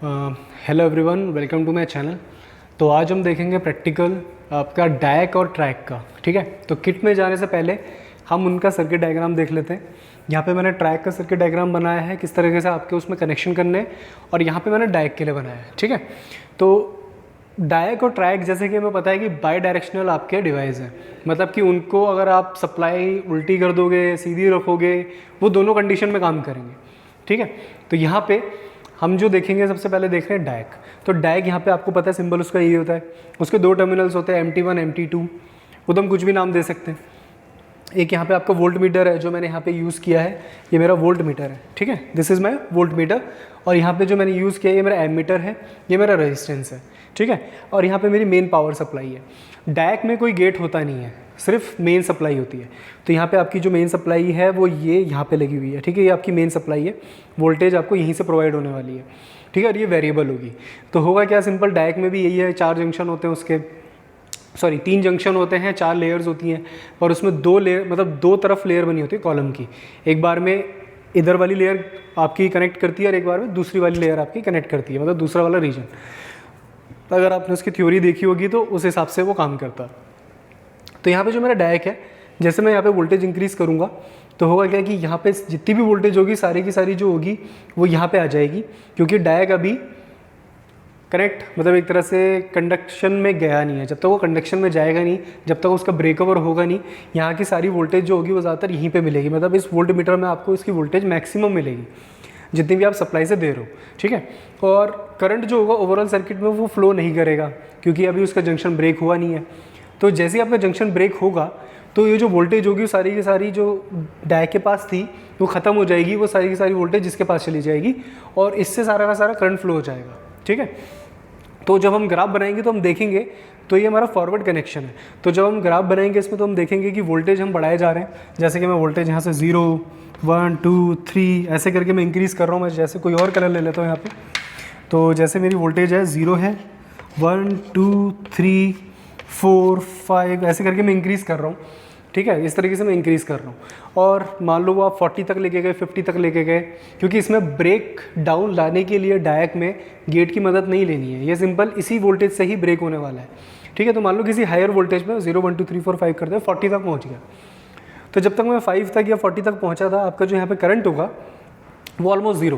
Hello everyone, welcome to my channel. तो आज हम देखेंगे प्रैक्टिकल आपका डायक और ट्रैक का। ठीक है, तो किट में जाने से पहले हम उनका सर्किट डायग्राम देख लेते हैं। यहाँ पे मैंने ट्रैक का सर्किट डायग्राम बनाया है, किस तरीके से आपके उसमें कनेक्शन करने हैं, और यहाँ पे मैंने डायक के लिए बनाया है। ठीक है, तो डायक और ट्रैक जैसे कि हमें पता है कि बाई डायरेक्शनल आपके डिवाइस हैं, मतलब कि उनको अगर आप सप्लाई उल्टी कर दोगे, सीधी रखोगे, वो दोनों कंडीशन में काम करेंगे। ठीक है, तो यहाँ पे हम जो देखेंगे, सबसे पहले देख रहे हैं डायक। तो डायक यहाँ पे आपको पता है सिंबल उसका ये होता है, उसके दो टर्मिनल्स होते हैं MT1 MT2, वो तो हम कुछ भी नाम दे सकते हैं। एक यहाँ पे आपका वोल्ट मीटर है जो मैंने यहाँ पे यूज़ किया है, ये मेरा वोल्ट मीटर है। ठीक है, this is my volt meter. और यहाँ पे जो मैंने यूज़ किया है ये मेरा एमीटर है, ये मेरा रेजिस्टेंस है। ठीक है, और यहाँ पे मेरी मेन पावर सप्लाई है। डायक में कोई गेट होता नहीं है, सिर्फ मेन सप्लाई होती है। तो यहाँ पे आपकी जो मेन सप्लाई है वो ये यहाँ पे लगी हुई है। ठीक है, ये आपकी मेन सप्लाई है, वोल्टेज आपको यहीं से प्रोवाइड होने वाली है। ठीक है, और ये वेरिएबल होगी। तो होगा क्या, सिंपल डायक में भी यही है, 4 जंक्शन होते हैं उसके, 3 जंक्शन होते हैं, 4 लेयर्स होती हैं, और उसमें 2 लेयर, मतलब 2 तरफ लेयर बनी होती है कॉलम की। एक बार में इधर वाली लेयर आपकी कनेक्ट करती है और एक बार में दूसरी वाली लेयर आपकी कनेक्ट करती है, मतलब दूसरा वाला रीजन। अगर आपने उसकी थ्योरी देखी होगी तो उस हिसाब से वो काम करता है। तो यहाँ पे जो मेरा डायक है, जैसे मैं यहाँ पे वोल्टेज इंक्रीज़ करूँगा तो होगा क्या कि यहाँ पे जितनी भी वोल्टेज होगी सारी की सारी जो होगी वो यहाँ पे आ जाएगी, क्योंकि डायक अभी कनेक्ट, मतलब एक तरह से कंडक्शन में गया नहीं है। जब तक वो कंडक्शन में जाएगा नहीं, जब तक उसका ब्रेकओवर होगा नहीं, यहाँ की सारी वोल्टेज जो होगी वो ज़्यादातर यहीं पे मिलेगी। मतलब इस वोल्ट मीटर में आपको इसकी वोल्टेज मैक्सिमम मिलेगी जितनी भी आप सप्लाई से दे रहे हो। ठीक है, और करंट जो होगा ओवरऑल सर्किट में वो फ्लो नहीं करेगा, क्योंकि अभी उसका जंक्शन ब्रेक हुआ नहीं है। तो जैसे ही आपका जंक्शन ब्रेक होगा तो ये जो वोल्टेज होगी सारी की सारी जो डायक के पास थी वो ख़त्म हो जाएगी, वो सारी की सारी वोल्टेज जिसके पास चली जाएगी, और इससे सारा का सारा करंट फ्लो हो जाएगा। ठीक है, तो जब हम ग्राफ बनाएंगे तो हम देखेंगे, तो ये हमारा फॉरवर्ड कनेक्शन है। तो जब हम ग्राफ बनाएंगे इसमें तो हम देखेंगे कि वोल्टेज हम बढ़ाए जा रहे हैं। जैसे कि मैं वोल्टेज यहाँ से 0 1 2 3 ऐसे करके मैं इंक्रीज़ कर रहा हूँ। मैं जैसे कोई और कलर ले लेता हूँ यहाँ पे। तो जैसे मेरी वोल्टेज है 0 है, 1 2 3 4 5 ऐसे करके मैं इंक्रीज़ कर रहा हूँ। ठीक है, इस तरीके से मैं इंक्रीज़ कर रहा हूँ। और मान लो वो आप 40 तक लेके गए, 50 तक लेके गए, क्योंकि इसमें ब्रेक डाउन लाने के लिए डायक में गेट की मदद नहीं लेनी है, ये सिंपल इसी वोल्टेज से ही ब्रेक होने वाला है। ठीक है, तो मान लो किसी हायर वोल्टेज में 0 1 2 3 4 5 करते हैं, 40 तक पहुँच गया। तो जब तक मैं 5 तक या 40 तक पहुँचा था, आपका जो यहाँ पे करंट होगा वो ऑलमोस्ट 0,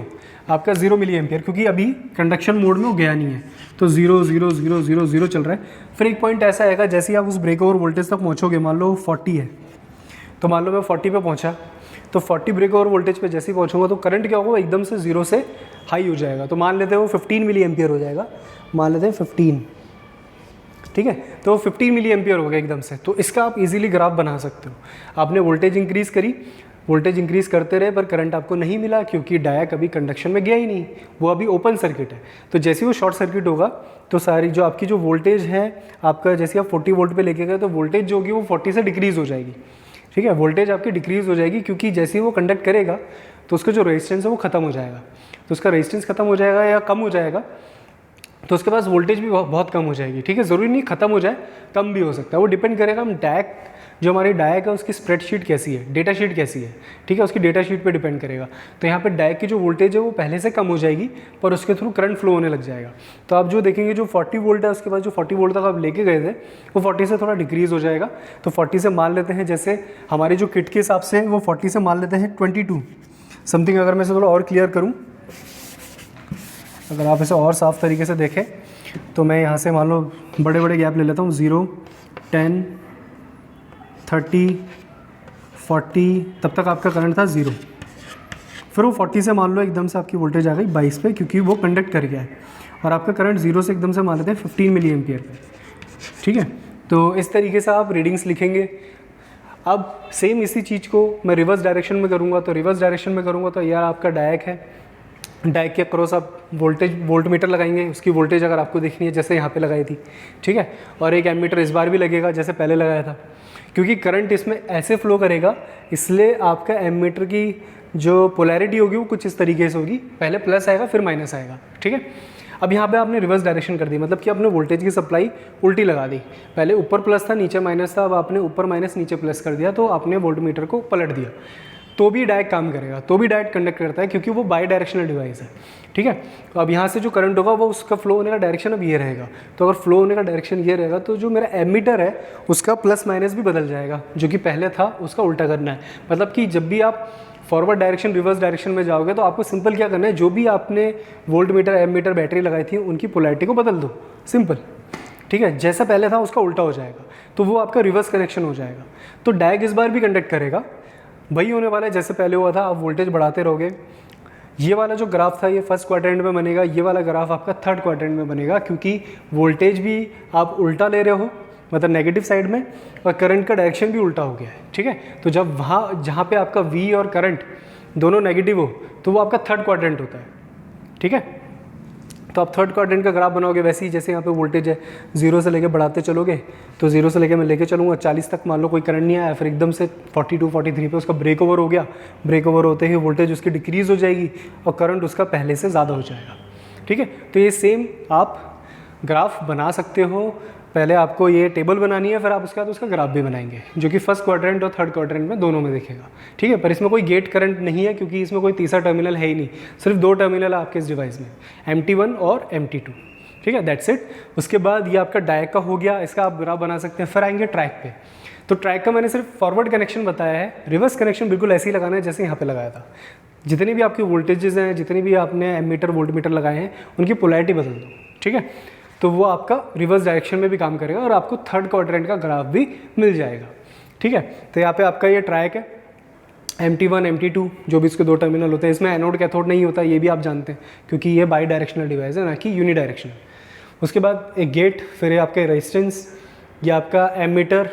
आपका 0 मिली एम्पियर, क्योंकि अभी कंडक्शन मोड में वो गया नहीं है। तो 0 0 0 0 0 चल रहा है। फिर एक पॉइंट ऐसा आएगा, जैसे ही आप उस ब्रेक ओवर वोल्टेज तक पहुँचोगे, मान लो 40 है, तो मान लो मैं 40 पे पहुँचा, तो 40 ब्रेक ओवर वोल्टेज पे जैसे ही पहुँचूंगा तो करंट क्या होगा, एकदम से 0 से हाई हो जाएगा। तो मान लेते हैं वो 15 मिली एम्पियर हो जाएगा, मान लेते हैं 15। ठीक है, तो 15 मिली एम्पियर हो गया एकदम से। तो इसका आप इजीली ग्राफ बना सकते हो। आपने वोल्टेज इंक्रीज़ करी, वोल्टेज इंक्रीज़ करते रहे, पर करंट आपको नहीं मिला, क्योंकि डायक अभी कंडक्शन में गया ही नहीं, वो अभी ओपन सर्किट है। तो जैसे ही वो शॉर्ट सर्किट होगा तो सारी जो आपकी जो वोल्टेज है आपका, जैसे आप 40 वोल्ट पे लेके गए तो वोल्टेज जो होगी वो 40 से डिक्रीज़ हो जाएगी। ठीक है, वोल्टेज आपकी डिक्रीज़ हो जाएगी, क्योंकि जैसे ही वो कंडक्ट करेगा तो उसका जो रेजिस्टेंस है वो ख़त्म हो जाएगा। तो उसका रेजिस्टेंस ख़त्म हो जाएगा या कम हो जाएगा, तो उसके पास वोल्टेज भी बहुत कम हो जाएगी। ठीक है, ज़रूरी नहीं ख़त्म हो जाए, कम भी हो सकता है, वो डिपेंड करेगा हम डायक, जो हमारी डायक है उसकी स्प्रेडशीट कैसी है, डेटा शीट कैसी है। ठीक है, उसकी डेटा शीट पे डिपेंड करेगा। तो यहाँ पे डायक की जो वोल्टेज है वो पहले से कम हो जाएगी, पर उसके थ्रू करंट फ्लो होने लग जाएगा। तो आप जो देखेंगे जो 40 वोल्ट है, उसके बाद जो 40 वोल्ट तक आप लेके गए थे वो 40 से थोड़ा डिक्रीज़ हो जाएगा। तो 40 से मान लेते हैं, जैसे हमारी जो किट के हिसाब से वो 40 से मान लेते हैं 22 समथिंग। अगर मैं इसे थोड़ा और क्लियर करूँ, अगर आप इसे और साफ़ तरीके से देखें, तो मैं यहाँ से मान लो बड़े बड़े गैप ले लेता हूँ, 0 10 30 40, तब तक आपका करंट था 0। फिर वो 40 से मान लो एकदम से आपकी वोल्टेज आ गई 22 पे, क्योंकि वो कंडक्ट कर गया है, और आपका करंट 0 से एकदम से मान लेते हैं 15 मिली एम्पियर पे। ठीक है, तो इस तरीके से आप रीडिंग्स लिखेंगे। अब सेम इसी चीज़ को मैं रिवर्स डायरेक्शन में करूँगा, तो रिवर्स डायरेक्शन में करूँगा तो यार आपका डायक है, डायक के अक्रॉस आप वोल्ट मीटर लगाएंगे, उसकी वोल्टेज अगर आपको देखनी है जैसे यहाँ पे लगाई थी। ठीक है, और एक एमीटर इस बार भी लगेगा जैसे पहले लगाया था, क्योंकि करंट इसमें ऐसे फ्लो करेगा, इसलिए आपका एमीटर की जो पोलैरिटी होगी वो कुछ इस तरीके से होगी, पहले प्लस आएगा फिर माइनस आएगा। ठीक है, अब यहाँ पे आपने रिवर्स डायरेक्शन कर दी, मतलब कि आपने वोल्टेज की सप्लाई उल्टी लगा दी। पहले ऊपर प्लस था नीचे माइनस था, अब आपने ऊपर माइनस नीचे प्लस कर दिया, तो आपने वोल्ट मीटर को पलट दिया। तो भी डायरेक्ट काम करेगा, तो भी डायरेक्ट कंडक्ट करता है, क्योंकि वो बाई डायरेक्शनल डिवाइस है। ठीक है, तो अब यहाँ से जो करंट होगा वो उसका फ्लो होने का डायरेक्शन अब ये रहेगा। तो अगर फ्लो होने का डायरेक्शन ये रहेगा तो जो मेरा एमीटर है उसका प्लस माइनस भी बदल जाएगा, जो कि पहले था उसका उल्टा करना है। मतलब कि जब भी आप फॉरवर्ड डायरेक्शन रिवर्स डायरेक्शन में जाओगे तो आपको सिंपल क्या करना है, जो भी आपने वोल्ट मीटर एमीटर बैटरी लगाई थी उनकी पोलैरिटी को बदल दो, सिंपल। ठीक है, जैसा पहले था उसका उल्टा हो जाएगा, तो वो आपका रिवर्स कनेक्शन हो जाएगा। तो डायग इस बार भी कंडक्ट करेगा, वही होने वाला है जैसे पहले हुआ था। आप वोल्टेज बढ़ाते रहोगे, ये वाला जो ग्राफ था ये फर्स्ट क्वाड्रेंट में बनेगा, ये वाला ग्राफ आपका थर्ड क्वाड्रेंट में बनेगा, क्योंकि वोल्टेज भी आप उल्टा ले रहे हो, मतलब नेगेटिव साइड में, और करंट का डायरेक्शन भी उल्टा हो गया है। ठीक है, तो जब वहाँ जहाँ पे आपका V और करंट दोनों नेगेटिव हो तो वो आपका थर्ड क्वाड्रेंट होता है। ठीक है, तो आप थर्ड क्वाड्रेंट का ग्राफ बनाओगे वैसे ही, जैसे यहाँ पे वोल्टेज है 0 से लेके बढ़ाते चलोगे, तो 0 से लेके मैं लेके चलूँगा 40 तक, मान लो कोई करंट नहीं आया, फिर एकदम से 42 43 पे उसका ब्रेक ओवर हो गया, ब्रेक ओवर होते ही वोल्टेज उसकी डिक्रीज़ हो जाएगी और करंट उसका पहले से ज़्यादा हो जाएगा। ठीक है, तो ये सेम आप ग्राफ बना सकते हो। पहले आपको ये टेबल बनानी है, फिर आप उसके बाद उसका ग्राफ भी बनाएंगे, जो कि फर्स्ट क्वाड्रेंट और थर्ड क्वाड्रेंट में दोनों में दिखेगा। ठीक है, पर इसमें कोई गेट करंट नहीं है, क्योंकि इसमें कोई तीसरा टर्मिनल है ही नहीं, सिर्फ 2 टर्मिनल है आपके इस डिवाइस में, MT1 और MT2। ठीक है, दैट्स इट। उसके बाद ये आपका डायग का हो गया, इसका आप ग्राफ बना सकते हैं। फिर आएंगे ट्रैक पे। तो ट्रैक का मैंने सिर्फ फॉरवर्ड कनेक्शन बताया है, रिवर्स कनेक्शन बिल्कुल ऐसे ही लगाना है जैसे यहाँ पे लगाया था। जितनी भी आपकी वोल्टेजेस हैं, जितनी भी आपने एमीटर वोल्ट मीटर लगाए हैं, उनकी पोलैरिटी बदल दो। ठीक है, तो वो आपका रिवर्स डायरेक्शन में भी काम करेगा और आपको थर्ड क्वाड्रेंट का ग्राफ भी मिल जाएगा। ठीक है, तो यहाँ पे आपका ये ट्रैक है, MT1 MT2 जो भी इसके 2 टर्मिनल होते हैं। इसमें एनोड कैथोड नहीं होता, ये भी आप जानते हैं, क्योंकि ये बाई डायरेक्शनल डिवाइस है, ना कि यूनी डायरेक्शनल। उसके बाद एक गेट, फिर ये आपके रेजिस्टेंस, ये आपका एमीटर,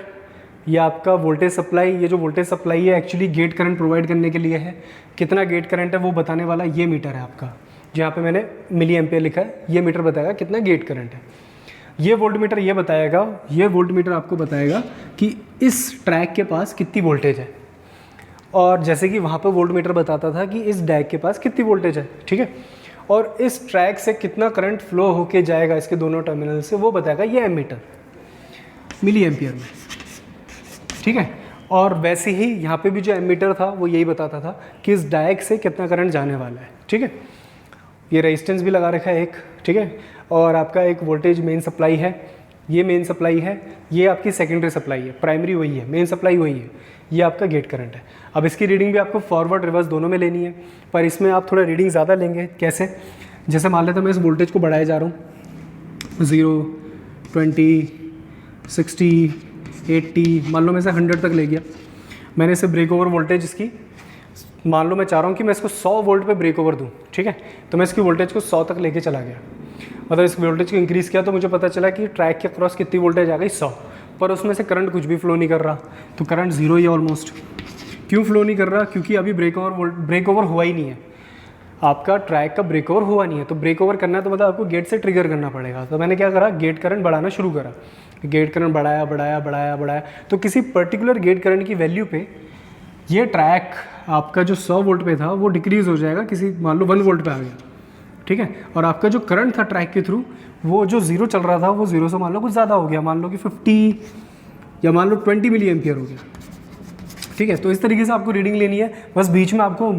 ये आपका वोल्टेज सप्लाई। ये जो वोल्टेज सप्लाई है एक्चुअली गेट करंट प्रोवाइड करने के लिए है। कितना गेट करंट है वो बताने वाला ये मीटर है आपका, जहाँ पे मैंने मिली एम्पेयर लिखा है, ये मीटर बताएगा कितना गेट करंट है। ये वोल्ट मीटर ये बताएगा, ये वोल्ट मीटर आपको बताएगा कि इस ट्रैक के पास कितनी वोल्टेज है, और जैसे कि वहाँ पे वोल्ट मीटर बताता था कि इस डैग के पास कितनी वोल्टेज है। ठीक है, और इस ट्रैक से कितना करंट फ्लो होके जाएगा इसके दोनों टर्मिनल से, वो बताएगा ये एमीटर मिली एम्पियर में। ठीक है, और वैसे ही यहाँ पे भी जो एमीटर था वो यही बताता था कि इस डायग से कितना करंट जाने वाला है। ठीक है, ये रेजिस्टेंस भी लगा रखा है एक। ठीक है, और आपका एक वोल्टेज मेन सप्लाई है, ये मेन सप्लाई है, ये आपकी सेकेंडरी सप्लाई है, प्राइमरी वही है, मेन सप्लाई वही है, ये आपका गेट करंट है। अब इसकी रीडिंग भी आपको फॉरवर्ड रिवर्स दोनों में लेनी है, पर इसमें आप थोड़ा रीडिंग ज़्यादा लेंगे। कैसे? जैसे मान लेते हैं मैं इस वोल्टेज को बढ़ाए जा रहा हूँ 0 20 60 80, मान लो मैं इसे 100 तक ले गया। मैंने इसे ब्रेक ओवर वोल्टेज इसकी, मान लो मैं चाह रहा हूँ कि मैं इसको 100 वोल्ट पे ब्रेक ओवर दूँ। ठीक है, तो मैं इसकी वोल्टेज को 100 तक लेके चला गया, मतलब इस वोल्टेज को इंक्रीज़ किया, तो मुझे पता चला कि ट्रैक के क्रॉस कितनी वोल्टेज आ गई 100, पर उसमें से करंट कुछ भी फ्लो नहीं कर रहा, तो करंट 0 ही है ऑलमोस्ट। क्यों फ्लो नहीं कर रहा? क्योंकि अभी ब्रेक ओवर हुआ ही नहीं है, आपका ट्रैक का ब्रेक ओवर हुआ नहीं है। तो ब्रेक ओवर करना है तो मतलब आपको गेट से ट्रिगर करना पड़ेगा। तो मैंने क्या करा, गेट करंट बढ़ाना शुरू करा, गेट करंट बढ़ाया बढ़ाया बढ़ाया बढ़ाया, तो किसी पर्टिकुलर गेट करंट की वैल्यू पे ये ट्रैक आपका जो 100 वोल्ट पे था वो डिक्रीज़ हो जाएगा, किसी मान लो 1 वोल्ट पे आ गया। ठीक है, और आपका जो करंट था ट्रैक के थ्रू, वो जो 0 चल रहा था वो 0 से मान लो कुछ ज़्यादा हो गया, मान लो कि 50 या मान लो 20 मिली एम्पियर हो गया। ठीक है, तो इस तरीके से आपको रीडिंग लेनी है। बस बीच में आपको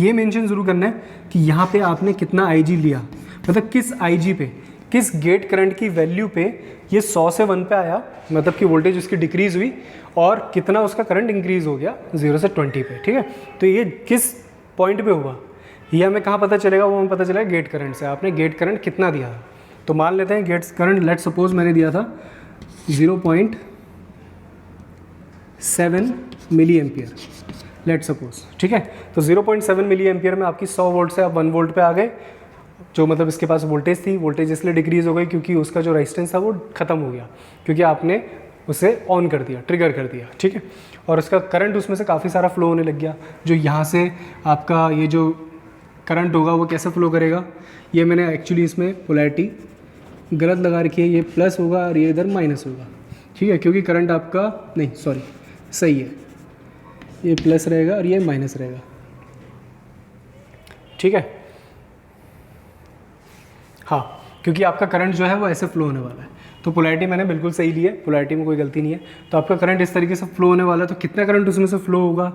ये मेंशन ज़रूर करना है कि यहाँ पे आपने कितना IG लिया, मतलब किस IG पे, किस गेट करंट की वैल्यू पे ये 100 से 1 पे आया, मतलब कि वोल्टेज उसकी डिक्रीज़ हुई, और कितना उसका करंट इंक्रीज़ हो गया 0 से 20 पे। ठीक है, तो ये किस पॉइंट पे हुआ ये हमें कहाँ पता चलेगा, वो हमें पता चलेगा गेट करंट से। आपने गेट करंट कितना दिया, तो मान लेते हैं गेट करंट लेट सपोज मैंने दिया था 0.7 मिली एम्पियर लेट सपोज। ठीक है, तो 0.7 मिली एम्पियर में आपकी 100 वोल्ट से आप 1 वोल्ट पे आ गए, जो मतलब इसके पास वोल्टेज थी, वोल्टेज इसलिए डिक्रीज़ हो गई क्योंकि उसका जो रेजिस्टेंस था वो ख़त्म हो गया, क्योंकि आपने उसे ऑन कर दिया, ट्रिगर कर दिया। ठीक है, और उसका करंट उसमें से काफ़ी सारा फ्लो होने लग गया। जो यहाँ से आपका ये जो करंट होगा वो कैसे फ्लो करेगा, ये मैंने एक्चुअली इसमें पोलैरिटी गलत लगा रखी है, ये प्लस होगा और ये इधर माइनस होगा। ठीक है, क्योंकि करंट आपका नहीं सॉरी सही है, ये प्लस रहेगा और ये माइनस रहेगा। ठीक है, हाँ, क्योंकि आपका करंट जो है वो ऐसे फ्लो होने वाला है। तो पोलैरिटी मैंने बिल्कुल सही ली है, पोलैरिटी में कोई गलती नहीं है। तो आपका करंट इस तरीके से फ्लो होने वाला है, तो कितना करंट उसमें से फ्लो होगा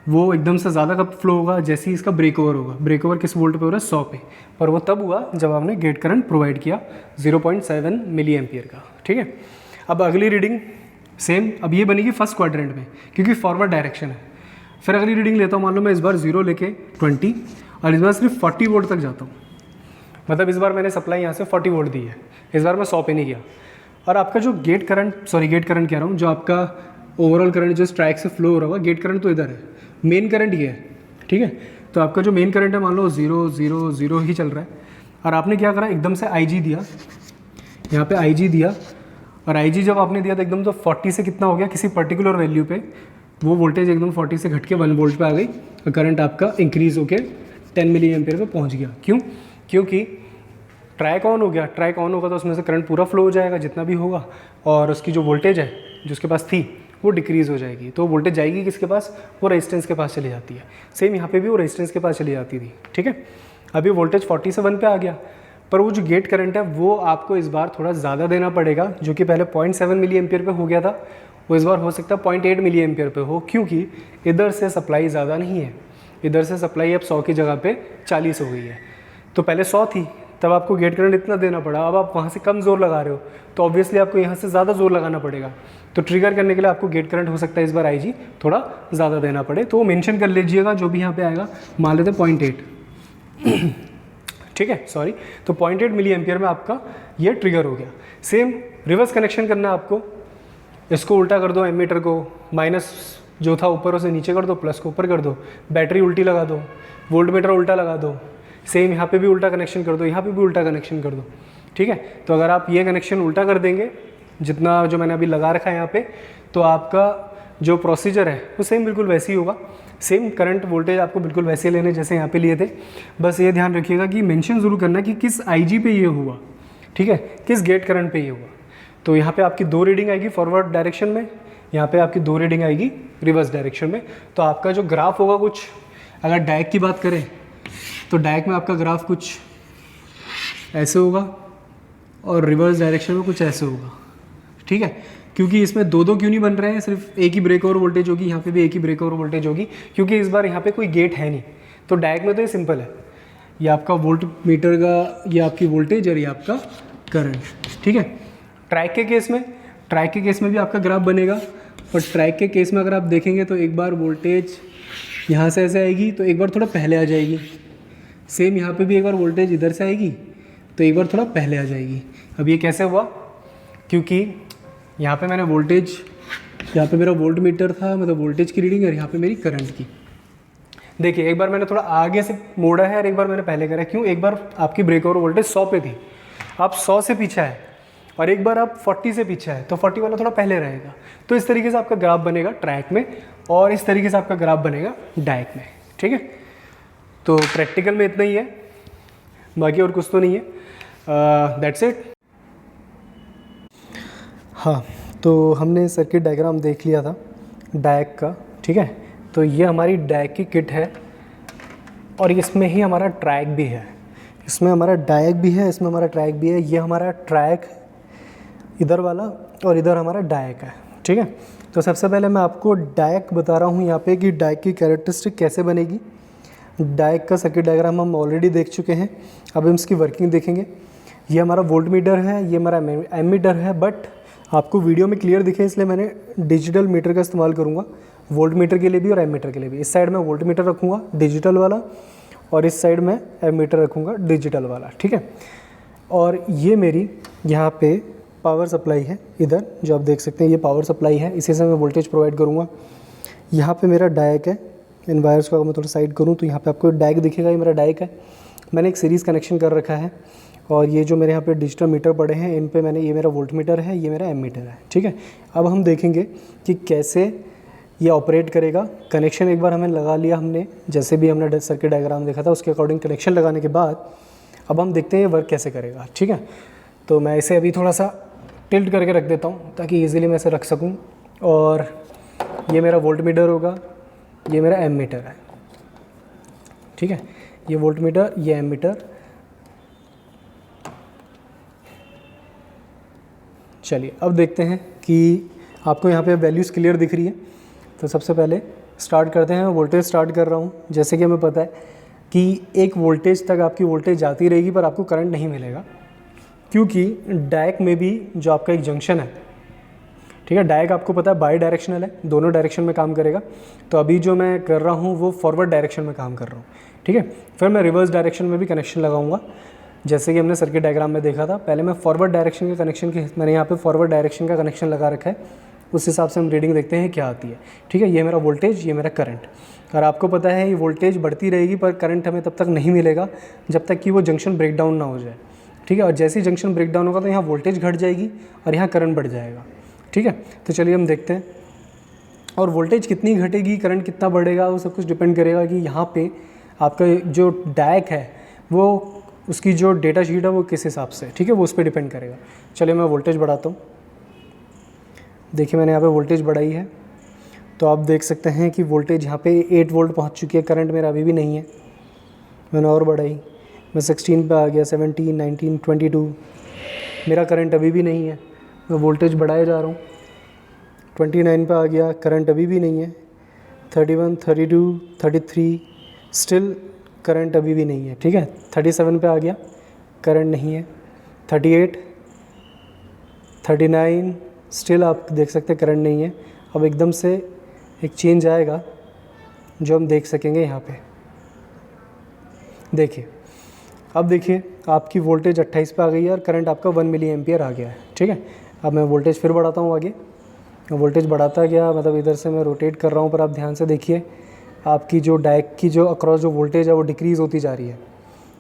वो एकदम से ज़्यादा कब फ्लो होगा, जैसे ही इसका ब्रेक ओवर होगा। ब्रेक ओवर किस वोल्ट पे हो रहा है, 100 पे, पर वो तब हुआ जब आपने गेट करंट प्रोवाइड किया 0.7 मिली एम्पियर का, ठीक है। अब अगली रीडिंग सेम, अब ये बनेगी फर्स्ट क्वाड्रेंट में क्योंकि फॉरवर्ड डायरेक्शन है। फिर अगली रीडिंग लेता हूँ, मान लो मैं इस बार 0 लेके 20 और इस बार सिर्फ 40 वोल्ट तक जाता हूँ, मतलब इस बार मैंने सप्लाई यहाँ से 40 वोल्ट दी है, इस बार मैं 100 पे नहीं गया। और आपका जो गेट करंट कह रहा हूँ, जो आपका ओवरऑल करंट जो ट्रैक से फ्लो हो रहा होगा, गेट करंट तो इधर है, मेन करंट ये है, ठीक है। तो आपका जो मेन करंट है मान लो 0 0 0 ही चल रहा है, और आपने क्या करा, एकदम से IG दिया, यहाँ पे IG दिया, और IG जब आपने दिया तो एकदम तो 40 से कितना हो गया, किसी पर्टिकुलर वैल्यू पे वो वोल्टेज एकदम 40 से घट के 1 वोल्ट पे आ गई, और करंट आपका इंक्रीज़ होकर 10 मिली एम्पियर पे पहुँच गया। क्यों? क्योंकि ट्रैक ऑन हो गया। ट्रैक ऑन होगा तो उसमें से करंट पूरा फ्लो हो जाएगा जितना भी होगा, और उसकी जो वोल्टेज है जो उसके पास थी वो डिक्रीज़ हो जाएगी। तो वोल्टेज जाएगी किसके पास, वो रेजिस्टेंस के पास चली जाती है। सेम यहाँ पे भी वो रेजिस्टेंस के पास चली जाती थी, ठीक है। अभी वोल्टेज 40 से 1 पे आ गया, पर वो जो गेट करंट है वो आपको इस बार थोड़ा ज़्यादा देना पड़ेगा, जो कि पहले 0.7 मिली एम्पियर पे हो गया था, वो इस बार हो सकता है 0.8 मिली एम्पियर पे हो, क्योंकि इधर से सप्लाई ज़्यादा नहीं है। इधर से सप्लाई अब 100 की जगह पे 40 हो गई है। तो पहले 100 थी, तब आपको गेट करंट इतना देना पड़ा, अब आप वहाँ से कम जोर लगा रहे हो तो ऑब्वियसली आपको यहाँ से ज़्यादा जोर लगाना पड़ेगा। तो ट्रिगर करने के लिए आपको गेट करंट हो सकता है इस बार IG थोड़ा ज़्यादा देना पड़े, तो वो मेंशन कर लीजिएगा जो भी यहाँ पे आएगा, मान लेते 0.8 ठीक है, सॉरी। तो 0.8 मिली एम्पियर में आपका ये ट्रिगर हो गया। सेम रिवर्स कनेक्शन करना है आपको, इसको उल्टा कर दो, एमीटर को माइनस जो था ऊपर उसे नीचे कर दो, प्लस को ऊपर कर दो, बैटरी उल्टी लगा दो, वोल्ट मीटर उल्टा लगा दो, सेम यहाँ पे भी उल्टा कनेक्शन कर दो, यहाँ पे भी उल्टा कनेक्शन कर दो, ठीक है। तो अगर आप ये कनेक्शन उल्टा कर देंगे जितना जो मैंने अभी लगा रखा है यहाँ पे, तो आपका जो प्रोसीजर है वो सेम बिल्कुल वैसे ही होगा। सेम करंट वोल्टेज आपको बिल्कुल वैसे लेने जैसे यहाँ पे लिए थे। बस ये ध्यान रखिएगा कि मेंशन ज़रूर करना कि किस IG पे ये हुआ, ठीक है, किस गेट करंट पे ये हुआ। तो यहाँ पे आपकी 2 रीडिंग आएगी फॉरवर्ड डायरेक्शन में, यहाँ पे आपकी 2 रीडिंग आएगी रिवर्स डायरेक्शन में। तो आपका जो ग्राफ होगा कुछ, अगर डायक की बात करें तो डायक में आपका ग्राफ कुछ ऐसे होगा और रिवर्स डायरेक्शन में कुछ ऐसे होगा, ठीक है। क्योंकि इसमें 2 क्यों नहीं बन रहे हैं, सिर्फ एक ही ब्रेक ओवर वोल्टेज होगी, यहाँ पे भी एक ही ब्रेक ओवर वोल्टेज होगी, क्योंकि इस बार यहाँ पे कोई गेट है नहीं। तो डायक में तो ये सिंपल है, ये आपका वोल्ट मीटर का, ये आपकी वोल्टेज और ये आपका करंट, ठीक है। ट्रैक के केस में भी आपका ग्राफ बनेगा, पर ट्रैक के केस में अगर आप देखेंगे तो एक बार वोल्टेज यहाँ से ऐसे आएगी तो एक बार थोड़ा पहले आ जाएगी। सेम यहाँ पे भी एक बार वोल्टेज इधर से आएगी तो एक बार थोड़ा पहले आ जाएगी। अब ये कैसे हुआ, क्योंकि यहाँ पे मैंने वोल्टेज, यहाँ पे मेरा वोल्ट मीटर था, मतलब वोल्टेज की रीडिंग, और यहाँ पे मेरी करंट की। देखिए एक बार मैंने थोड़ा आगे से मोड़ा है और एक बार मैंने पहले करा। क्यों? एक बार आपकी ब्रेक ओवर वोल्टेज 100 पे थी, आप 100 से पीछे है, और एक बार आप 40 से पीछे है, तो 40 वाला थोड़ा पहले रहेगा। तो इस तरीके से आपका ग्राफ बनेगा ट्रैक में, और इस तरीके से आपका ग्राफ बनेगा डायक में, ठीक है। तो प्रैक्टिकल में इतना ही है, बाकी और कुछ तो नहीं है। That's it. हाँ, तो हमने सर्किट डायग्राम देख लिया था डायक का, ठीक है। तो ये हमारी डायक की किट है, और इसमें ही हमारा ट्रैक भी है, इसमें हमारा डायक भी है, इसमें हमारा ट्रैक भी है। ये हमारा ट्रैक इधर वाला और इधर हमारा डायक है, ठीक है। तो सबसे पहले मैं आपको डायक बता रहा हूँ यहाँ पे कि डायक की कैरेक्टरिस्टिक कैसे बनेगी। डायक का सर्किट डायग्राम हम ऑलरेडी देख चुके हैं, अब हम इसकी वर्किंग देखेंगे। ये हमारा वोल्ट मीटर है, ये हमारा एमीटर है, बट आपको वीडियो में क्लियर दिखे इसलिए मैंने डिजिटल मीटर का इस्तेमाल करूँगा, वोल्ट मीटर के लिए भी और एमीटर के लिए भी। इस साइड में वोल्ट मीटर रखूँगा डिजिटल वाला, और इस साइड में एमीटर रखूँगा डिजिटल वाला, ठीक है। और ये मेरी यहाँ पे पावर सप्लाई है, इधर जो आप देख सकते हैं ये पावर सप्लाई है, इसी से मैं वोल्टेज प्रोवाइड करूँगा। यहाँ पे मेरा डायक है, इन वायर्स को अगर मैं थोड़ा साइड करूँ तो यहाँ पे आपको डायक दिखेगा, ये मेरा डायक है। मैंने एक सीरीज़ कनेक्शन कर रखा है, और ये जो मेरे यहाँ पे डिजिटल मीटर पड़े हैं इन पे मैंने, ये मेरा वोल्ट मीटर है, ये मेरा एमीटर है, ठीक है। अब हम देखेंगे कि कैसे ये ऑपरेट करेगा। कनेक्शन एक बार हमें लगा लिया हमने, जैसे भी हमने सर्किट डायग्राम देखा था उसके अकॉर्डिंग कनेक्शन लगाने के बाद अब हम देखते हैं ये वर्क कैसे करेगा, ठीक है। तो मैं इसे अभी थोड़ा सा टिल्ट करके रख देता हूँ ताकि ईजिली मैं इसे रख सकूँ। और ये मेरा वोल्ट मीटर होगा, ये मेरा एमीटर है, ठीक है। ये वोल्ट मीटर, ये एमीटर। चलिए अब देखते हैं कि आपको यहाँ पे वैल्यूज़ क्लियर दिख रही है। तो सबसे पहले स्टार्ट करते हैं। वोल्टेज स्टार्ट कर रहा हूँ। जैसे कि हमें पता है कि एक वोल्टेज तक आपकी वोल्टेज जाती रहेगी पर आपको करंट नहीं मिलेगा, क्योंकि डायक में भी जो आपका एक जंक्शन है, ठीक है, डायक आपको पता है बाई डायरेक्शनल है, दोनों डायरेक्शन में काम करेगा। तो अभी जो मैं कर रहा हूँ वो फॉरवर्ड डायरेक्शन में काम कर रहा हूँ, ठीक है। फिर मैं रिवर्स डायरेक्शन में भी कनेक्शन लगाऊंगा, जैसे कि हमने सर्किट डायग्राम में देखा था। पहले मैं फॉरवर्ड डायरेक्शन के कनेक्शन के मैंने यहाँ पे फॉरवर्ड डायरेक्शन का कनेक्शन लगा रखा है, उस हिसाब से हम रीडिंग देखते हैं क्या आती है, ठीक है। ये मेरा वोल्टेज, ये मेरा करंट। और आपको पता है ये वोल्टेज बढ़ती रहेगी पर करंट हमें तब तक नहीं मिलेगा जब तक कि वो जंक्शन ब्रेकडाउन ना हो जाए, ठीक है। और जैसे ही जंक्शन ब्रेकडाउन होगा तो यहाँ वोल्टेज घट जाएगी और यहाँ करंट बढ़ जाएगा, ठीक है। तो चलिए हम देखते हैं। और वोल्टेज कितनी घटेगी, करंट कितना बढ़ेगा, वो सब कुछ डिपेंड करेगा कि यहाँ पे आपका जो डायक है वो उसकी जो डेटा शीट है वो किस हिसाब से, ठीक है, वो उस पर डिपेंड करेगा। चलिए मैं वोल्टेज बढ़ाता हूँ। देखिए मैंने यहाँ पे वोल्टेज बढ़ाई है, तो आप देख सकते हैं कि वोल्टेज यहाँ पे 8 वोल्ट पहुँच चुकी है। करंट मेरा अभी भी नहीं है, मैंने और बढ़ाई, मैं 16 पे आ गया, 17, 19, 22। मेरा करंट अभी भी नहीं है, मैं वोल्टेज बढ़ाए जा रहा हूँ। 29 पे आ गया, करंट अभी भी नहीं है। 31, 32, 33, स्टिल करंट अभी भी नहीं है, ठीक है। 37 पे आ गया, करंट नहीं है। 38, 39, स्टिल आप देख सकते हैं करंट नहीं है। अब एकदम से एक चेंज आएगा जो हम देख सकेंगे यहाँ पे। देखिए, अब देखिए आपकी वोल्टेज 28 पे आ गई है और करंट आपका 1 मिली एम्पियर आ गया है, ठीक है। अब मैं वोल्टेज फिर बढ़ाता हूँ आगे, वोल्टेज बढ़ाता गया, मतलब इधर से मैं रोटेट कर रहा हूँ, पर आप ध्यान से देखिए आपकी जो डायक की जो अक्रॉस जो वोल्टेज है वो डिक्रीज़ होती जा रही है,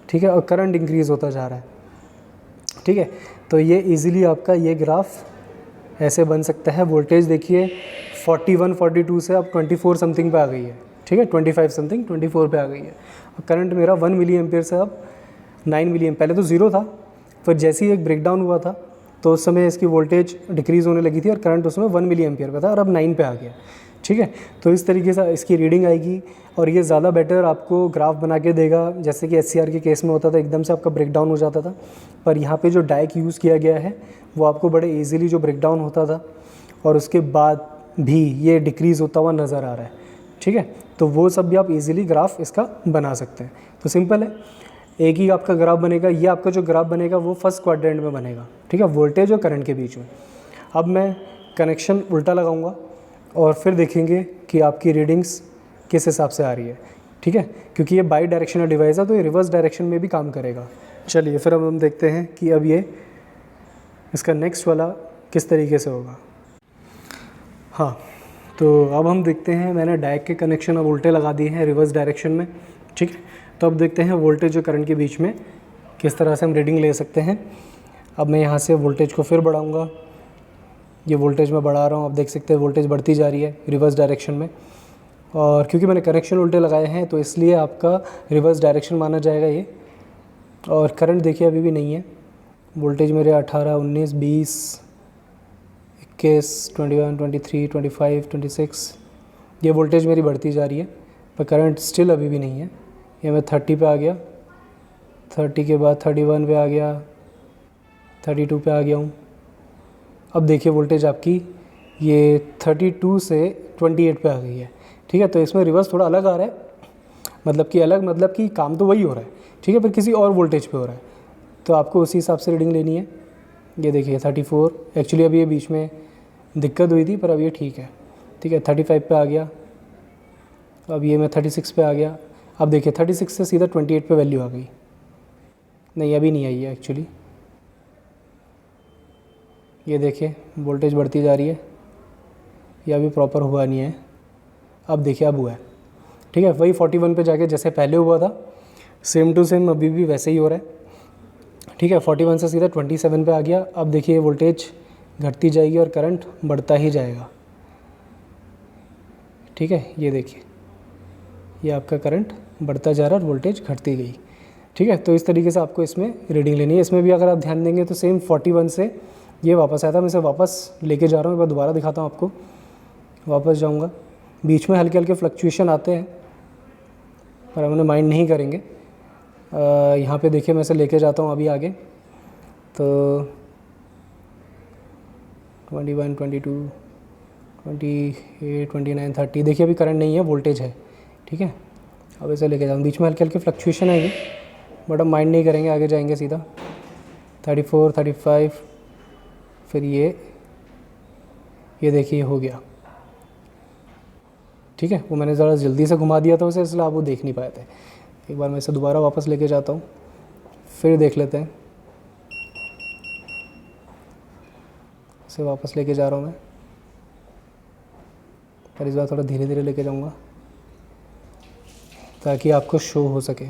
ठीक है, और करंट इंक्रीज़ होता जा रहा है, ठीक है। तो ये इजीली आपका ये ग्राफ ऐसे बन सकता है। वोल्टेज देखिए 41, 42 से अब 24 समथिंग पे आ गई है, ठीक है, 25 समथिंग 24 पे आ गई है। और करंट मेरा 1 मिली एम्पियर से अब 9 मिली एम्पियर, पहले तो ज़ीरो था, फिर जैसे ही एक ब्रेकडाउन हुआ था तो उस समय इसकी वोल्टेज डिक्रीज़ होने लगी थी और करंट उसमें 1 मिली एम्पियर का था और अब 9 पे आ गया, ठीक है। तो इस तरीके से इसकी रीडिंग आएगी और ये ज़्यादा बेटर आपको ग्राफ बना के देगा। जैसे कि SCR के केस में होता था, एकदम से आपका ब्रेकडाउन हो जाता था, पर यहाँ पे जो डायक यूज़ किया गया है वो आपको बड़े ईजिली जो ब्रेकडाउन होता था और उसके बाद भी ये डिक्रीज़ होता हुआ नज़र आ रहा है, ठीक है। तो वो सब भी आप ईजिली ग्राफ इसका बना सकते हैं। तो सिंपल है, एक ही आपका ग्राफ बनेगा। ये आपका जो ग्राफ बनेगा वो फर्स्ट क्वाड्रेंट में बनेगा, ठीक है, वोल्टेज और करंट के बीच में। अब मैं कनेक्शन उल्टा लगाऊंगा और फिर देखेंगे कि आपकी रीडिंग्स किस हिसाब से आ रही है, ठीक है, क्योंकि ये बाई डायरेक्शनल डिवाइस है तो ये रिवर्स डायरेक्शन में भी काम करेगा। चलिए फिर अब हम देखते हैं कि अब ये इसका नेक्स्ट वाला किस तरीके से होगा। हाँ, तो अब हम देखते हैं, मैंने डायक के कनेक्शन अब उल्टे लगा दिए हैं रिवर्स डायरेक्शन में, ठीक है। तो अब देखते हैं वोल्टेज और करंट के बीच में किस तरह से हम रीडिंग ले सकते हैं। अब मैं यहाँ से वोल्टेज को फिर बढ़ाऊँगा, ये वोल्टेज मैं बढ़ा रहा हूँ, आप देख सकते हैं वोल्टेज बढ़ती जा रही है रिवर्स डायरेक्शन में। और क्योंकि मैंने कनेक्शन उल्टे लगाए हैं तो इसलिए आपका रिवर्स डायरेक्शन माना जाएगा ये। और करंट देखिए अभी भी नहीं है, वोल्टेज मेरे 18, 19, 20, 21, 21, 23, 25, 26, ये वोल्टेज मेरी बढ़ती जा रही है, पर करंट स्टिल अभी भी नहीं है। ये मैं 30 पे आ गया, 30 के बाद 31 पे आ गया, 32 पे आ गया हूँ। अब देखिए वोल्टेज आपकी ये 32 से 28 पे आ गई है, ठीक है। तो इसमें रिवर्स थोड़ा अलग आ रहा है, मतलब कि अलग मतलब कि काम तो वही हो रहा है, ठीक है, पर किसी और वोल्टेज पे हो रहा है, तो आपको उसी हिसाब से रीडिंग लेनी है। ये देखिए 34, एक्चुअली अभी ये बीच में दिक्कत हुई थी पर अब ये ठीक है, ठीक है। 35 पे आ गया, अब ये मैं 36 पे आ गया। अब देखिए 36 से सीधा 28 पे वैल्यू आ गई, नहीं अभी नहीं आई है एक्चुअली। ये देखिए वोल्टेज बढ़ती जा रही है, ये अभी प्रॉपर हुआ नहीं है। अब देखिए अब हुआ है, ठीक है, वही 41 पे जाके जैसे पहले हुआ था सेम टू सेम अभी भी वैसे ही हो रहा है, ठीक है। 41 से सीधा 27 पे आ गया। अब देखिए वोल्टेज घटती जाएगी और करंट बढ़ता ही जाएगा, ठीक है। ये देखिए ये आपका करंट बढ़ता जा रहा है और वोल्टेज घटती गई, ठीक है। तो इस तरीके से आपको इसमें रीडिंग लेनी है। इसमें भी अगर आप ध्यान देंगे तो सेम 41 से ये वापस आया था, मैं इसे वापस लेके जा रहा हूँ, एक बार दोबारा दिखाता हूँ आपको। वापस जाऊँगा, बीच में हल्के हल्के फ्लक्चुएशन आते हैं पर हम उन्हें माइंड नहीं करेंगे। यहाँ पे देखिए मैं इसे लेके जाता हूँ अभी आगे, तो 21, 22, 28, 29, 30। देखिए अभी करंट नहीं है, वोल्टेज है, ठीक है। अब ऐसे लेके जाऊँ, बीच में हल्की हल्की फ्लक्चुएशन आएगी, बट हम माइंड नहीं करेंगे, आगे जाएंगे सीधा। 34, 35, फिर ये देखिए हो गया, ठीक है। वो मैंने ज़रा जल्दी से घुमा दिया था उसे, इसलिए आप वो देख नहीं पाए थे। एक बार मैं इसे दोबारा वापस लेके जाता हूँ, फिर देख लेते हैं। इसे वापस लेके जा रहा हूँ मैं, पर इस बार थोड़ा धीरे धीरे लेके जाऊँगा ताकि आपको शो हो सके।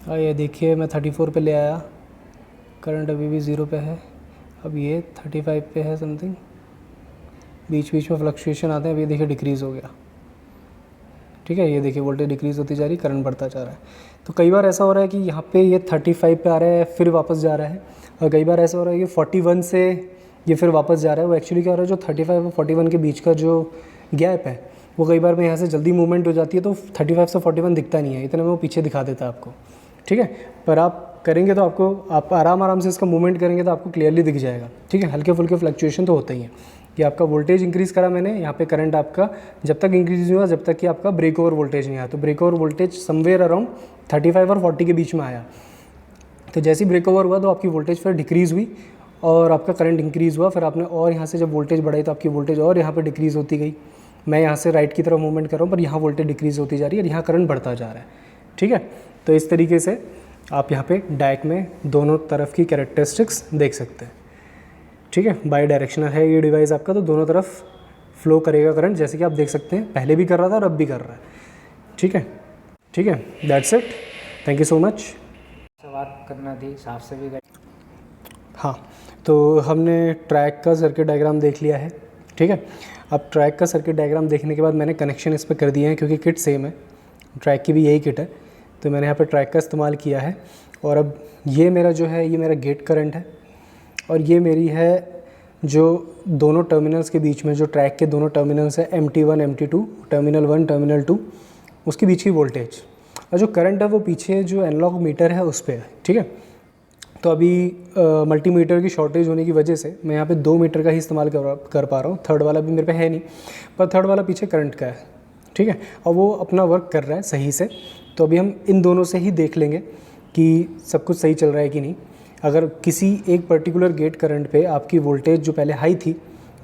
हाँ ये देखिए मैं 34 पे ले आया, करंट अभी भी 0 पे है। अब ये 35 पे है समथिंग, बीच बीच में फ्लक्चुएशन आते हैं। अब ये देखिए डिक्रीज़ हो गया, ठीक है। ये देखिए वोल्टेज डिक्रीज़ होती जा रही, करंट बढ़ता जा रहा है। तो कई बार ऐसा हो रहा है कि यहाँ पे ये 35 पे आ रहा है, फिर वापस जा रहा है, और कई बार ऐसा हो रहा है कि 41 से ये फिर वापस जा रहा है। वो एक्चुअली क्या हो रहा है, जो 35 और 41 के बीच का जो गैप है, वो कई बार में यहाँ से जल्दी मूवमेंट हो जाती है, तो 35 से 41 दिखता नहीं है, इतने में वो पीछे दिखा देता है आपको, ठीक है। पर आप करेंगे तो आप आराम से इसका मूवमेंट करेंगे तो आपको क्लियरली दिख जाएगा, ठीक है। हल्के फुल्के फ्लक्चुएशन तो होता ही है। कि आपका वोल्टेज इंक्रीज़ करा मैंने, यहाँ पे करंट आपका जब तक इंक्रीज़ हुआ जब तक कि आपका ब्रेक ओवर वोल्टेज नहीं आया। तो break over voltage somewhere around 35 और 40 के बीच में आया। तो जैसे ही ब्रेक ओवर हुआ तो आपकी वोल्टेज फिर डिक्रीज़ हुई और आपका करंट इंक्रीज़ हुआ। फिर आपने और यहाँ से जब वोल्टेज बढ़ाई तो आपकी वोल्टेज और यहाँ पर डिक्रीज़ होती गई। मैं यहाँ से राइट की तरफ मूवमेंट कर रहा हूँ, पर यहाँ वोल्टेज डिक्रीज़ होती जा रही है और यहाँ करंट बढ़ता जा रहा है, ठीक है। तो इस तरीके से आप यहाँ पे डायक में दोनों तरफ की कैरेक्टरिस्टिक्स देख सकते हैं, ठीक है। बाई डायरेक्शनल है ये डिवाइस आपका, तो दोनों तरफ फ्लो करेगा करंट, जैसे कि आप देख सकते हैं पहले भी कर रहा था और अब भी कर रहा है, ठीक है। ठीक है, that's it, thank you so much. बात करना थी साफ से भी। हाँ, तो हमने ट्रैक का सर्किट डायग्राम देख लिया है, ठीक है। अब ट्रैक का सर्किट डायग्राम देखने के बाद मैंने कनेक्शन इस पर कर दिए हैं, क्योंकि किट सेम है, ट्रैक की भी यही किट है, तो मैंने यहाँ पर ट्रैक का इस्तेमाल किया है। और अब ये मेरा जो है, ये मेरा गेट करंट है, और ये मेरी है जो दोनों टर्मिनल्स के बीच में, जो ट्रैक के दोनों टर्मिनल्स है MT1 MT2, टर्मिनल 1 टर्मिनल 2, उसके बीच की वोल्टेज। और जो करंट है वो पीछे जो एनालॉग मीटर है उस पर है, ठीक है। तो अभी मल्टीमीटर की शॉर्टेज होने की वजह से मैं यहाँ पे 2 मीटर का ही इस्तेमाल कर पा रहा हूँ। थर्ड वाला भी मेरे पे है नहीं, पर थर्ड वाला पीछे करंट का है, ठीक है, और वो अपना वर्क कर रहा है सही से। तो अभी हम इन दोनों से ही देख लेंगे कि सब कुछ सही चल रहा है कि नहीं। अगर किसी एक पर्टिकुलर गेट करंट पे आपकी वोल्टेज जो पहले हाई थी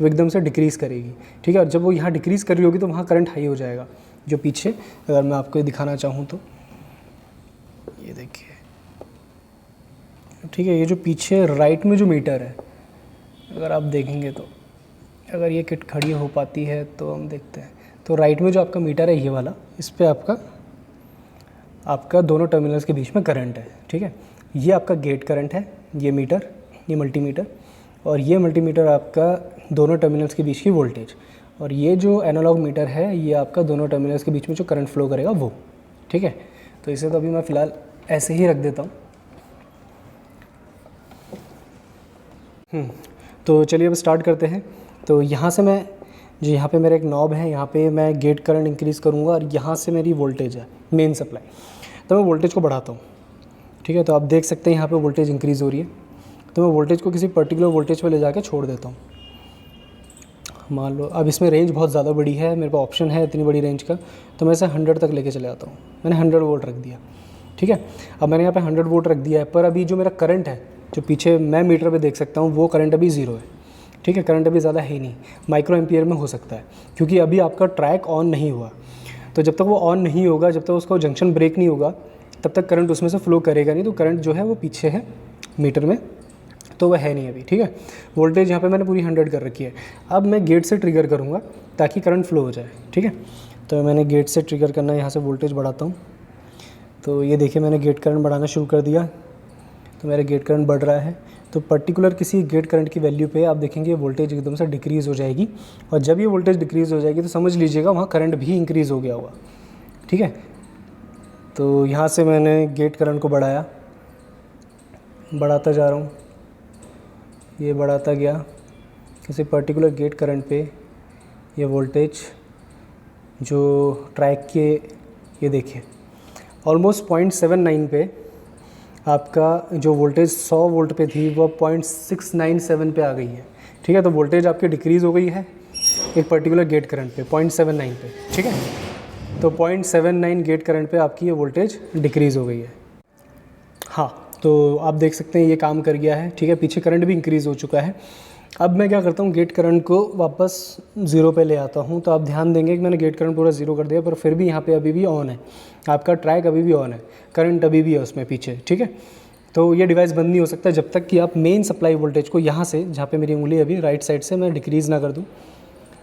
वो एकदम से डिक्रीज़ करेगी, ठीक है। और जब वो यहाँ डिक्रीज़ कर रही होगी तो वहाँ करंट हाई हो जाएगा। जो पीछे अगर मैं आपको दिखाना चाहूँ तो ये देखिए, ठीक है, ये जो पीछे राइट में जो मीटर है, अगर आप देखेंगे तो, अगर ये किट खड़ी हो पाती है तो हम देखते हैं। तो राइट में जो आपका मीटर है ये वाला, इस पर आपका दोनों टर्मिनल्स के बीच में करंट है, ठीक है। ये आपका गेट करंट है, ये मीटर, ये मल्टीमीटर, और ये मल्टीमीटर आपका दोनों टर्मिनल्स के बीच की वोल्टेज। और ये जो एनालॉग मीटर है ये आपका दोनों टर्मिनल्स के बीच में जो करंट फ्लो करेगा वो, ठीक है। तो इसे तो अभी मैं फ़िलहाल ऐसे ही रख देता हूँ। तो चलिए अब स्टार्ट करते हैं। तो यहाँ से मैं जो यहाँ पे मेरा एक नॉब है, यहाँ पे मैं गेट करंट इंक्रीज़ करूँगा और यहाँ से मेरी वोल्टेज है मेन सप्लाई, तो मैं वोल्टेज को बढ़ाता हूँ, ठीक है। तो आप देख सकते हैं यहाँ पे वोल्टेज इंक्रीज़ हो रही है, तो मैं वोल्टेज को किसी पर्टिकुलर वोल्टेज पे ले जाके छोड़ देता हूँ। मान लो अब इसमें रेंज बहुत ज़्यादा बड़ी है, मेरे पास ऑप्शन है इतनी बड़ी रेंज का, तो मैं इसे 100 तक लेके चले आता हूँ। मैंने 100 वोल्ट रख दिया, ठीक है। अब मैंने यहाँ पे 100 वोल्ट रख दिया है, पर अभी जो मेरा करंट है, जो पीछे मैं मीटर पे देख सकता हूँ, वो करंट अभी 0 है, ठीक है। करंट अभी ज़्यादा है ही नहीं, माइक्रो एम्पियर में हो सकता है, क्योंकि अभी आपका ट्रैक ऑन नहीं हुआ। तो जब तक वो ऑन नहीं होगा, जब तक उसका जंक्शन ब्रेक नहीं होगा, तब तक करंट उसमें से फ्लो करेगा नहीं। तो करंट जो है वो पीछे है मीटर में, तो वह है नहीं अभी, ठीक है। वोल्टेज यहाँ पे मैंने पूरी 100 कर रखी है। अब मैं गेट से ट्रिगर करूँगा ताकि करंट फ्लो हो जाए, ठीक है। तो मैंने गेट से ट्रिगर करना, यहाँ से वोल्टेज बढ़ाता हूँ। तो ये देखिए मैंने गेट करंट बढ़ाना शुरू कर दिया, तो मेरा गेट करंट बढ़ रहा है। तो पर्टिकुलर किसी गेट करंट की वैल्यू पे आप देखेंगे वोल्टेज एकदम से डिक्रीज़ हो जाएगी, और जब ये वोल्टेज डिक्रीज़ हो जाएगी तो समझ लीजिएगा वहाँ करंट भी इंक्रीज़ हो गया होगा, ठीक है। तो यहाँ से मैंने गेट करंट को बढ़ाता जा रहा हूँ, ये बढ़ाता गया। किसी पर्टिकुलर गेट करंट पे ये वोल्टेज जो ट्रैक के, ये देखिए ऑलमोस्ट 0.79 पे आपका जो वोल्टेज 100 वोल्ट पे थी वो 0.697 पे आ गई है। ठीक है, तो वोल्टेज आपकी डिक्रीज़ हो गई है एक पर्टिकुलर गेट करंट पे 0.79 पे। ठीक है, तो 0.79 गेट करंट पे आपकी ये वोल्टेज डिक्रीज़ हो गई है। हाँ, तो आप देख सकते हैं ये काम कर गया है। ठीक है, पीछे करंट भी इंक्रीज़ हो चुका है। अब मैं क्या करता हूँ, गेट करंट को वापस 0 पे ले आता हूँ। तो आप ध्यान देंगे कि मैंने गेट करंट पूरा 0 कर दिया, पर फिर भी यहाँ पे अभी भी ऑन है, आपका ट्रैक अभी भी ऑन है, करंट अभी भी है उसमें पीछे। ठीक है, तो ये डिवाइस बंद नहीं हो सकता जब तक कि आप मेन सप्लाई वोल्टेज को यहाँ से, जहाँ पे मेरी उंगली अभी राइट साइड से, मैं डिक्रीज़ ना कर दूँ,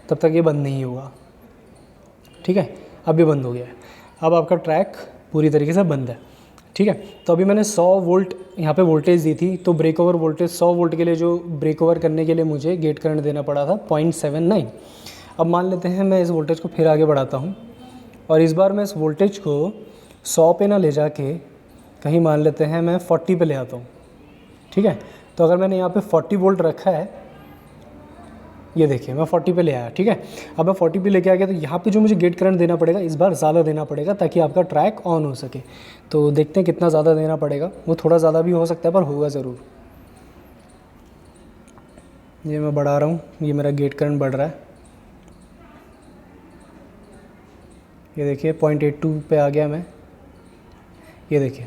तब तक ये बंद नहीं होगा। ठीक है, अब ये बंद हो गया है। अब आपका ट्रैक पूरी तरीके से बंद है। ठीक है, तो अभी मैंने 100 वोल्ट यहाँ पे वोल्टेज दी थी, तो ब्रेक ओवर वोल्टेज 100 वोल्ट के लिए जो ब्रेक ओवर करने के लिए मुझे गेट करंट देना पड़ा था 0.79। अब मान लेते हैं मैं इस वोल्टेज को फिर आगे बढ़ाता हूँ, और इस बार मैं इस वोल्टेज को 100 पे ना ले जाके कहीं मान लेते हैं मैं 40 पे ले आता हूँ। ठीक है, तो अगर मैंने यहाँ पे 40 वोल्ट रखा है, ये देखिए मैं 40 पे ले आया। ठीक है, अब मैं 40 पे लेके आ गया, तो यहाँ पे जो मुझे गेट करंट देना पड़ेगा इस बार ज़्यादा देना पड़ेगा ताकि आपका ट्रैक ऑन हो सके। तो देखते हैं कितना ज़्यादा देना पड़ेगा, वो थोड़ा ज़्यादा भी हो सकता है पर होगा ज़रूर। ये मैं बढ़ा रहा हूँ, ये मेरा गेट करंट बढ़ रहा है, ये देखिए 0.82 पे आ गया मैं, ये देखिए।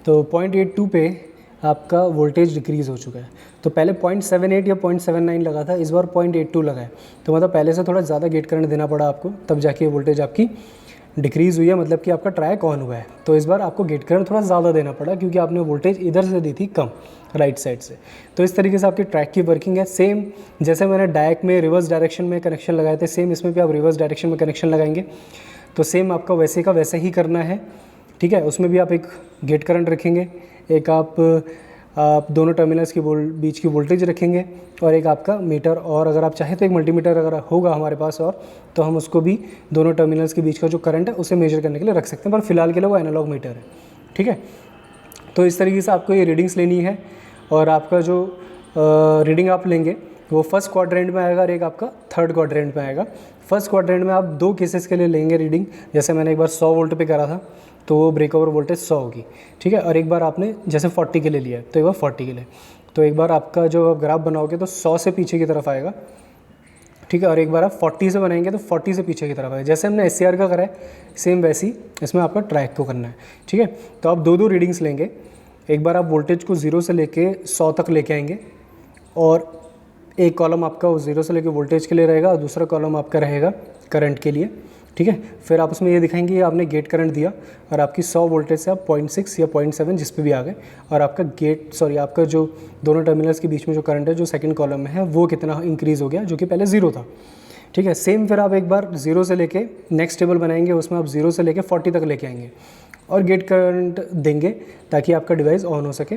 तो 0.82 पे आपका वोल्टेज डिक्रीज़ हो चुका है। तो पहले 0.78 या 0.79 लगा था, इस बार 0.82 लगा है। तो मतलब पहले से थोड़ा ज़्यादा गेट करंट देना पड़ा आपको, तब जाके वोल्टेज आपकी डिक्रीज़ हुई है, मतलब कि आपका ट्रैक ऑन हुआ है। तो इस बार आपको गेट करंट थोड़ा ज़्यादा देना पड़ा क्योंकि आपने वोल्टेज इधर से दी थी कम, राइट साइड से। तो इस तरीके से आपकी ट्रैक की वर्किंग है। सेम जैसे मैंने डायरेक्ट में रिवर्स डायरेक्शन में कनेक्शन लगाए थे, सेम इसमें भी आप रिवर्स डायरेक्शन में कनेक्शन लगाएंगे तो सेम आपका वैसे का वैसे ही करना है। ठीक है, उसमें भी आप एक गेट करंट रखेंगे, एक आप दोनों टर्मिनल्स के बीच की वोल्टेज रखेंगे, और एक आपका मीटर, और अगर आप चाहें तो एक मल्टीमीटर अगर होगा हमारे पास और, तो हम उसको भी दोनों टर्मिनल्स के बीच का जो करंट है उसे मेजर करने के लिए रख सकते हैं, पर फिलहाल के लिए वो एनालॉग मीटर है। ठीक है, तो इस तरीके से आपको ये रीडिंग्स लेनी है, और आपका जो रीडिंग आप लेंगे वो फर्स्ट क्वाड्रेंट में आएगा और एक आपका थर्ड क्वाड्रेंट में आएगा। फर्स्ट क्वाड्रेंट में आप 2 केसेस के लिए लेंगे रीडिंग, जैसे मैंने एक बार 100 वोल्ट पे करा था तो वो ब्रेक ओवर वोल्टेज 100 होगी। ठीक है, और एक बार आपने जैसे 40 के लिए लिया है तो एक बार 40 के लिए, तो एक बार आपका जो आप ग्राफ बनाओगे तो 100 से पीछे की तरफ आएगा। ठीक है, और एक बार आप 40 से बनाएंगे तो 40 से पीछे की तरफ आएगा। जैसे हमने SCR का करा है सेम वैसी इसमें आपका ट्रैक को करना है। ठीक है, तो आप 2 रीडिंग्स लेंगे, एक बार आप वोल्टेज को 0 से लेके 100 तक लेके आएंगे, और एक कॉलम आपका 0 से लेके वोल्टेज के लिए रहेगा और दूसरा कॉलम आपका रहेगा करंट के लिए। ठीक है, फिर आप उसमें ये दिखाएंगे आपने गेट करंट दिया और आपकी 100 वोल्टेज से आप 0.6 या 0.7 जिस पे भी आ गए, और आपका आपका जो दोनों टर्मिनल्स के बीच में जो करंट है जो सेकंड कॉलम में है वो कितना इंक्रीज़ हो गया, जो कि पहले 0 था। ठीक है, सेम फिर आप एक बार 0 से लेके नेक्स्ट टेबल बनाएंगे, उसमें आप 0 से लेके 40 तक लेके आएंगे और गेट करंट देंगे ताकि आपका डिवाइस ऑन हो सके।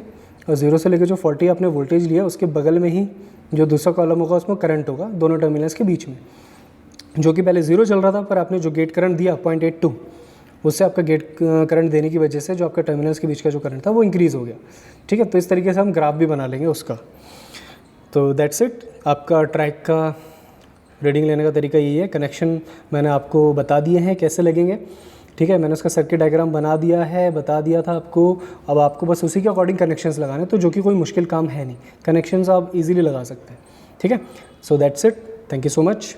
और 0 से लेके जो 40 आपने वोल्टेज लिया उसके बगल में ही जो दूसरा कॉलम होगा उसमें करंट होगा दोनों टर्मिनल्स के बीच में, जो कि पहले 0 चल रहा था, पर आपने जो गेट करंट दिया 0.82 उससे आपका गेट करंट देने की वजह से जो आपका टर्मिनल्स के बीच का जो करंट था वो इंक्रीज़ हो गया। ठीक है, तो इस तरीके से हम ग्राफ भी बना लेंगे उसका। तो दैट्स इट, आपका ट्रैक का रीडिंग लेने का तरीका यही है। कनेक्शन मैंने आपको बता दिए हैं कैसे लगेंगे। ठीक है, मैंने उसका सर्किट डायग्राम बना दिया है, बता दिया था आपको। अब आपको बस उसी के अकॉर्डिंग कनेक्शंस लगाने, तो जो कि कोई मुश्किल काम है नहीं, कनेक्शंस आप इजीली लगा सकते हैं। ठीक है, so that's it, thank you so much.